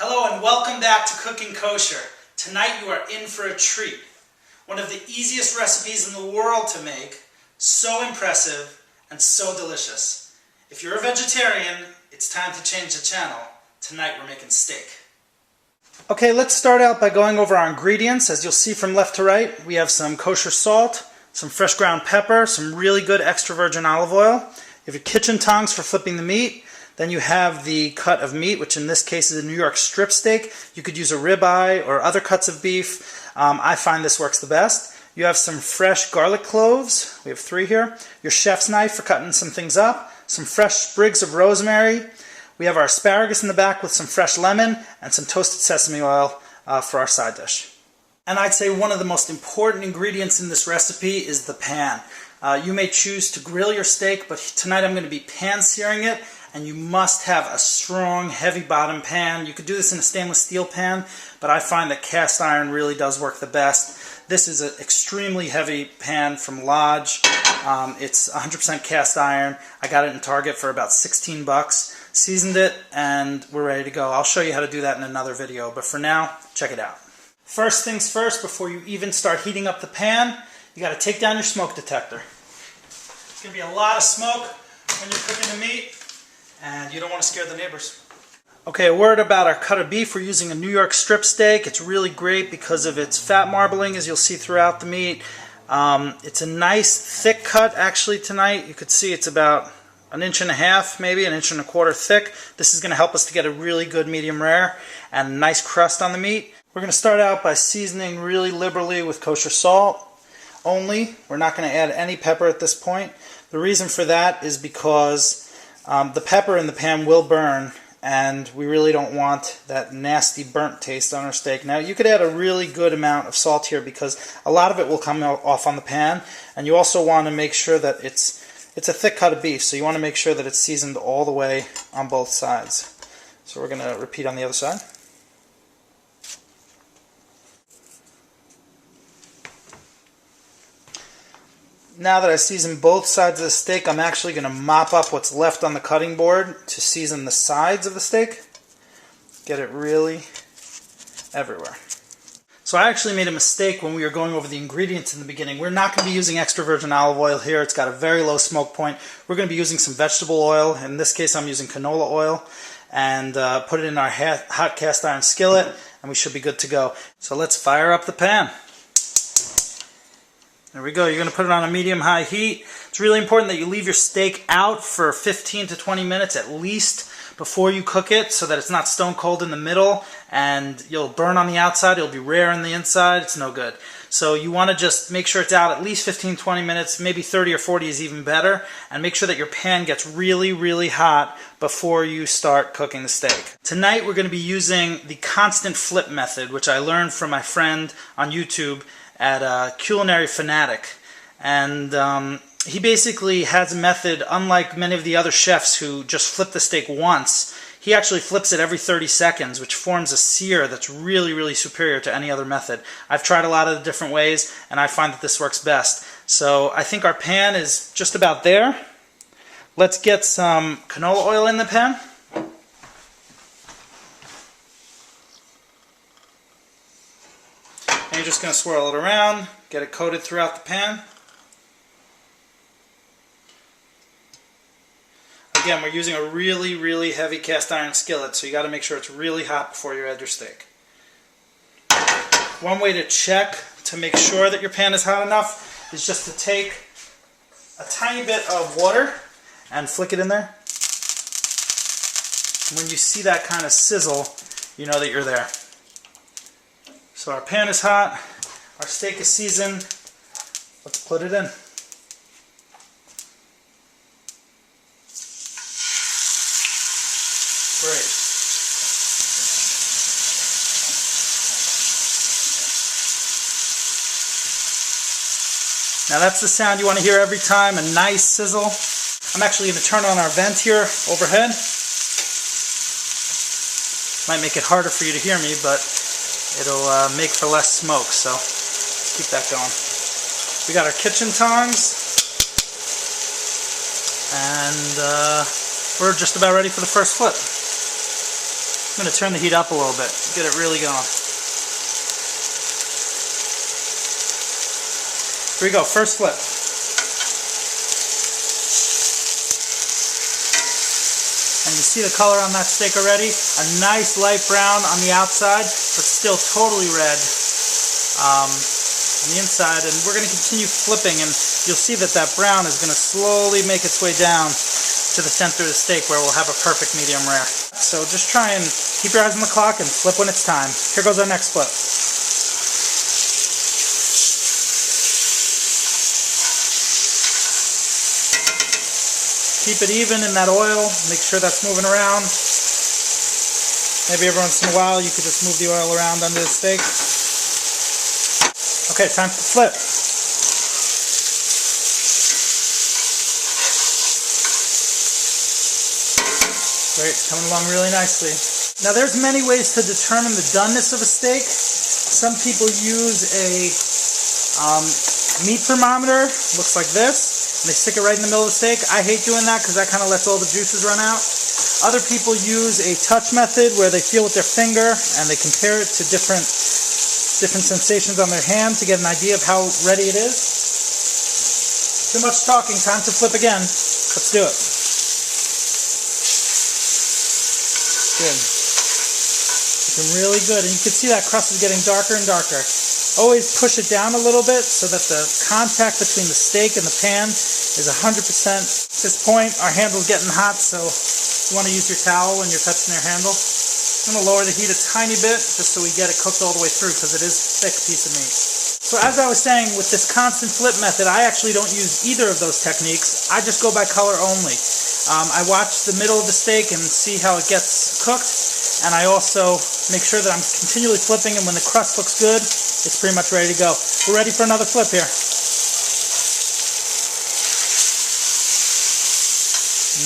Hello and welcome back to Cooking Kosher. Tonight you are in for a treat. One of the easiest recipes in the world to make, so impressive and so delicious. If you're a vegetarian, it's time to change the channel. Tonight we're making steak. Okay, let's start out by going over our ingredients. As you'll see from left to right, we have some kosher salt, some fresh ground pepper, some really good extra virgin olive oil. You have your kitchen tongs for flipping the meat. Then you have the cut of meat, which in this case is a New York strip steak. You could use a ribeye or other cuts of beef. I find this works the best. You have some fresh garlic cloves. We have 3 here. Your chef's knife for cutting some things up. Some fresh sprigs of rosemary. We have our asparagus in the back with some fresh lemon and some toasted sesame oil for our side dish. And I'd say one of the most important ingredients in this recipe is the pan. You may choose to grill your steak, but tonight I'm going to be pan searing it. And you must have a strong, heavy bottom pan. You could do this in a stainless steel pan, but I find that cast iron really does work the best. This is an extremely heavy pan from Lodge. It's 100% cast iron. I got it in Target for about 16 bucks. Seasoned it, and we're ready to go. I'll show you how to do that in another video, but for now, check it out. First things first, before you even start heating up the pan, you got to take down your smoke detector. There's going to be a lot of smoke when you're cooking the meat, and you don't want to scare the neighbors. Okay, a word about our cut of beef. We're using a New York strip steak. It's really great because of its fat marbling, as you'll see throughout the meat. It's a nice thick cut actually tonight. You could see it's about 1.5 inches, maybe 1.25 inches thick. This is going to help us to get a really good medium rare and a nice crust on the meat. We're going to start out by seasoning really liberally with kosher salt only. We're not going to add any pepper at this point. The reason for that is because the pepper in the pan will burn, and we really don't want that nasty burnt taste on our steak. Now, you could add a really good amount of salt here because a lot of it will come off on the pan, and you also want to make sure that it's a thick cut of beef, so you want to make sure that it's seasoned all the way on both sides. So we're going to repeat on the other side. Now that I seasoned both sides of the steak, I'm actually going to mop up what's left on the cutting board to season the sides of the steak. Get it really everywhere. So I actually made a mistake when we were going over the ingredients in the beginning. We're not going to be using extra virgin olive oil here. It's got a very low smoke point. We're going to be using some vegetable oil. In this case, I'm using canola oil. And put it in our hot cast iron skillet, and we should be good to go. So let's fire up the pan. There we go. You're going to put it on a medium-high heat. It's really important that you leave your steak out for 15 to 20 minutes at least before you cook it so that it's not stone cold in the middle and you'll burn on the outside. It'll be rare on the inside. It's no good. So you want to just make sure it's out at least 15-20 minutes, maybe 30 or 40 is even better, and make sure that your pan gets really, really hot before you start cooking the steak. Tonight we're going to be using the constant flip method, which I learned from my friend on YouTube at Culinary Fanatic, and he basically has a method unlike many of the other chefs who just flip the steak once. He actually flips it every 30 seconds, which forms a sear that's really, really superior to any other method. I've tried a lot of the different ways, and I find that this works best. So I think our pan is just about there. Let's get some canola oil in the pan. And you're just going to swirl it around, get it coated throughout the pan. Again, we're using a really, really heavy cast iron skillet, so you got to make sure it's really hot before you add your steak. One way to check to make sure that your pan is hot enough is just to take a tiny bit of water and flick it in there. When you see that kind of sizzle, you know that you're there. So our pan is hot, our steak is seasoned, let's put it in. Great. Now that's the sound you want to hear every time, a nice sizzle. I'm actually going to turn on our vent here overhead. Might make it harder for you to hear me, but it'll make for less smoke, so keep that going. We got our kitchen tongs, and we're just about ready for the first flip. I'm going to turn the heat up a little bit, get it really going. Here we go, first flip. And you see the color on that steak already? A nice light brown on the outside, but still totally red on the inside. And we're going to continue flipping, and you'll see that that brown is going to slowly make its way down to the center of the steak where we'll have a perfect medium rare. So just try and keep your eyes on the clock and flip when it's time. Here goes our next flip. Keep it even in that oil, make sure that's moving around. Maybe every once in a while you could just move the oil around under the steak. Okay, time to flip. Great, coming along really nicely. Now there's many ways to determine the doneness of a steak. Some people use a meat thermometer, looks like this. And they stick it right in the middle of the steak. I hate doing that because that kind of lets all the juices run out. Other people use a touch method where they feel with their finger and they compare it to different sensations on their hand to get an idea of how ready it is. Too much talking, time to flip again. Let's do it. Good. Looking really good. And you can see that crust is getting darker and darker. Always push it down a little bit so that the contact between the steak and the pan is 100%. At this point, our handle's getting hot, so you want to use your towel when you're touching your handle. I'm going to lower the heat a tiny bit just so we get it cooked all the way through because it is a thick piece of meat. So as I was saying, with this constant flip method, I actually don't use either of those techniques. I just go by color only. I watch the middle of the steak and see how it gets cooked, and I also make sure that I'm continually flipping, and when the crust looks good, it's pretty much ready to go. We're ready for another flip here.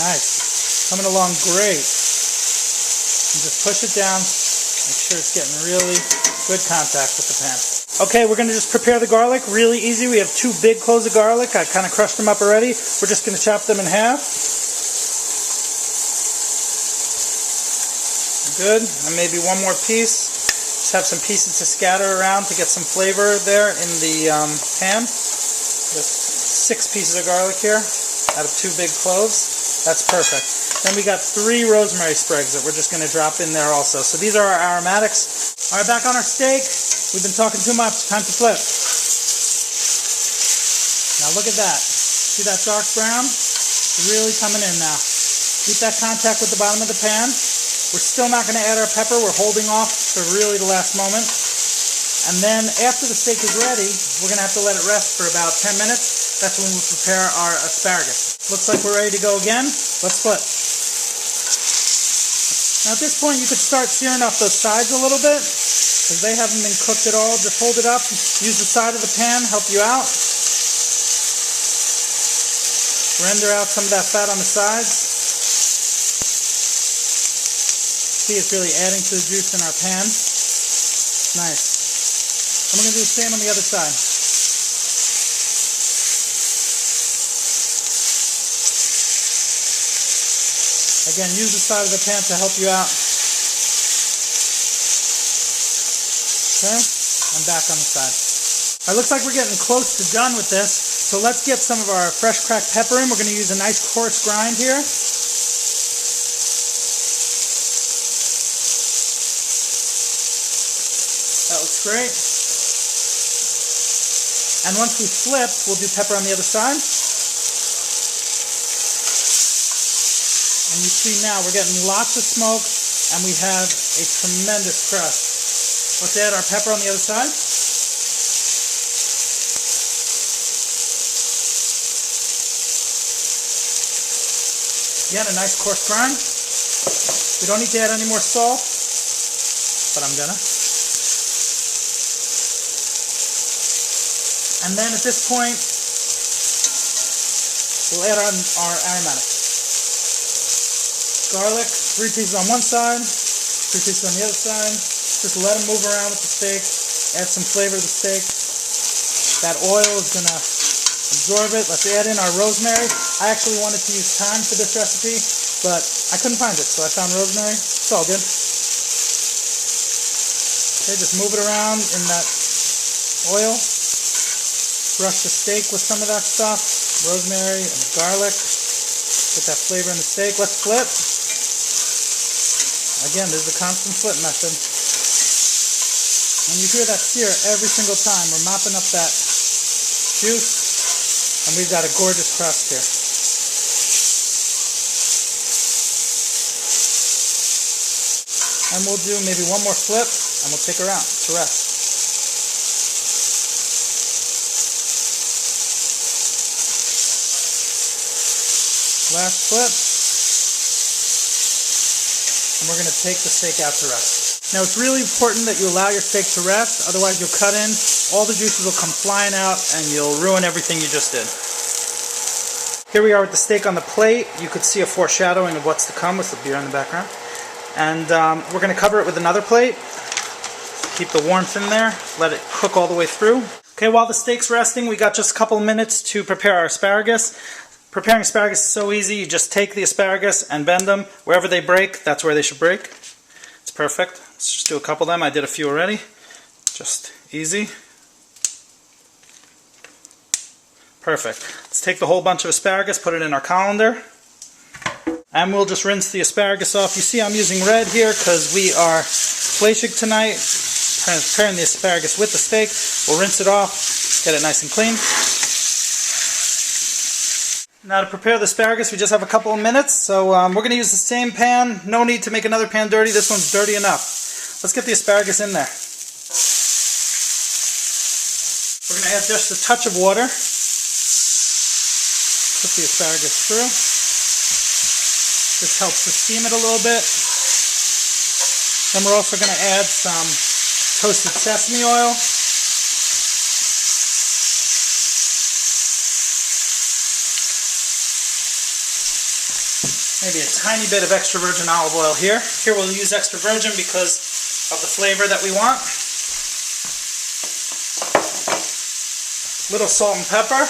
Nice. Coming along great. And just push it down. Make sure it's getting really good contact with the pan. Okay, we're going to just prepare the garlic. Really easy. We have 2 big cloves of garlic. I kind of crushed them up already. We're just going to chop them in half. Good. And maybe one more piece. Just have some pieces to scatter around to get some flavor there in the pan. Just 6 pieces of garlic here out of 2 big cloves. That's perfect. Then we got 3 rosemary sprigs that we're just going to drop in there also. So these are our aromatics. All right, back on our steak. We've been talking too much. Time to flip. Now look at that. See that dark brown? It's really coming in now. Keep that contact with the bottom of the pan. We're still not going to add our pepper. We're holding off for really the last moment. And then after the steak is ready, we're going to have to let it rest for about 10 minutes. That's when we'll prepare our asparagus. Looks like we're ready to go again. Let's flip. Now at this point, you could start searing off those sides a little bit because they haven't been cooked at all. Just hold it up. Use the side of the pan, help you out. Render out some of that fat on the sides. See, it's really adding to the juice in our pan. Nice. And we're going to do the same on the other side. Again, use the side of the pan to help you out. Okay, I'm back on the side. All right, looks like we're getting close to done with this. So let's get some of our fresh cracked pepper in. We're going to use a nice coarse grind here. That looks great. And once we flip, we'll do pepper on the other side. And you see now we're getting lots of smoke and we have a tremendous crust. Let's add our pepper on the other side. Again, a nice coarse grind. We don't need to add any more salt, but I'm gonna. And then at this point, we'll add our aromatics. Garlic, 3 pieces on one side, 3 pieces on the other side. Just let them move around with the steak. Add some flavor to the steak. That oil is going to absorb it. Let's add in our rosemary. I actually wanted to use thyme for this recipe, but I couldn't find it, so I found rosemary. It's all good. Okay, just move it around in that oil. Brush the steak with some of that stuff. Rosemary and garlic. Get that flavor in the steak. Let's flip. Again, this is the constant flip method. And you hear that sear every single time. We're mopping up that juice. And we've got a gorgeous crust here. And we'll do maybe one more flip, and we'll take her out to rest. Last flip. And we're going to take the steak out to rest. Now it's really important that you allow your steak to rest, otherwise you'll cut in, all the juices will come flying out, and you'll ruin everything you just did. Here we are with the steak on the plate. You could see a foreshadowing of what's to come with the beer in the background. And we're going to cover it with another plate. Keep the warmth in there. Let it cook all the way through. Okay, while the steak's resting, we got just a couple of minutes to prepare our asparagus. Preparing asparagus is so easy. You just take the asparagus and bend them. Wherever they break, that's where they should break. It's perfect. Let's just do a couple of them. I did a few already. Just easy. Perfect. Let's take the whole bunch of asparagus, put it in our colander. And we'll just rinse the asparagus off. You see I'm using red here because we are fleshig tonight. Preparing the asparagus with the steak. We'll rinse it off, get it nice and clean. Now to prepare the asparagus, we just have a couple of minutes. So we're going to use the same pan. No need to make another pan dirty. This one's dirty enough. Let's get the asparagus in there. We're going to add just a touch of water. Put the asparagus through. This helps to steam it a little bit. Then we're also going to add some toasted sesame oil. Maybe a tiny bit of extra virgin olive oil here. Here we'll use extra virgin because of the flavor that we want. Little salt and pepper.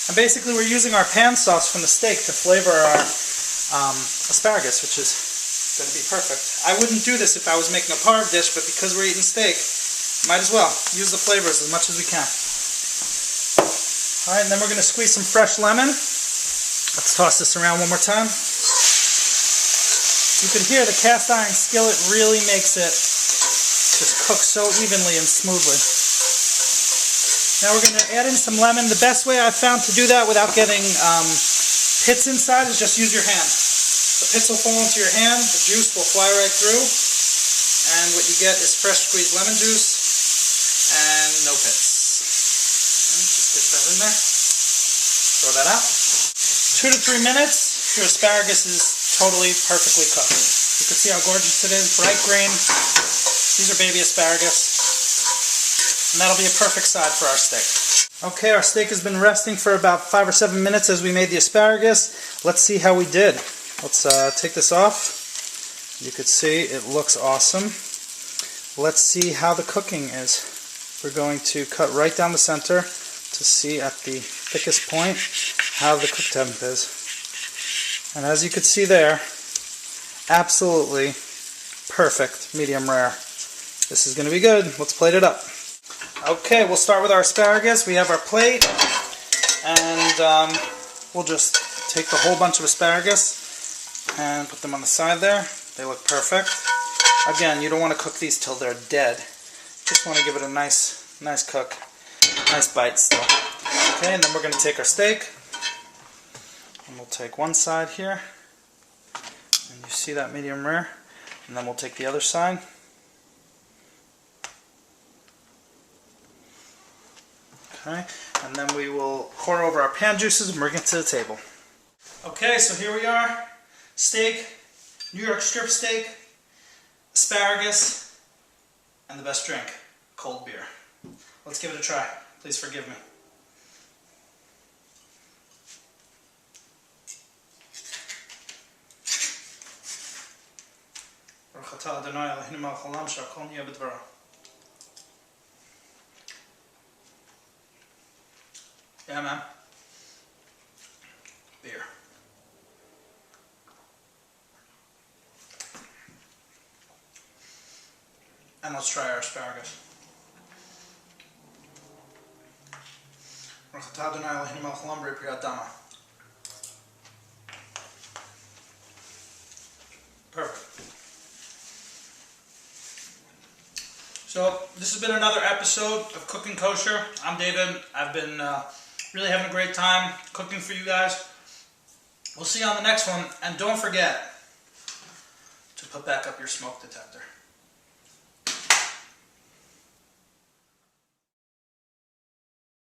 And basically we're using our pan sauce from the steak to flavor our asparagus, which is going to be perfect. I wouldn't do this if I was making a parve dish, but because we're eating steak, might as well use the flavors as much as we can. Alright, and then we're going to squeeze some fresh lemon. Let's toss this around one more time. You can hear the cast iron skillet really makes it just cook so evenly and smoothly. Now we're going to add in some lemon. The best way I've found to do that without getting pits inside is just use your hand. The pits will fall into your hand, the juice will fly right through, and what you get is fresh squeezed lemon juice and no pits. And just get that in there. Throw that out. 2 to 3 minutes, your asparagus is totally perfectly cooked. You can see how gorgeous it is, bright green. These are baby asparagus. And that'll be a perfect side for our steak. Okay, our steak has been resting for about 5 or 7 minutes as we made the asparagus. Let's see how we did. Let's take this off. You can see it looks awesome. Let's see how the cooking is. We're going to cut right down the center to see at the thickest point how the cook temp is. And as you can see there, absolutely perfect medium rare. This is going to be good. Let's plate it up. Okay, we'll start with our asparagus. We have our plate, and we'll just take the whole bunch of asparagus and put them on the side there. They look perfect. Again, you don't want to cook these till they're dead. Just want to give it a nice cook, nice bite still. Okay, and then we're going to take our steak, and we'll take one side here, and you see that medium rare, and then we'll take the other side. Okay, and then we will pour over our pan juices and bring it to the table. Okay, so here we are. Steak, New York strip steak, asparagus, and the best drink, cold beer. Let's give it a try. Please forgive me. Yeah, man. Beer. And let's try our asparagus. Perfect. So this has been another episode of Cooking Kosher. I'm David. I've been really having a great time cooking for you guys. We'll see you on the next one. And don't forget to put back up your smoke detector.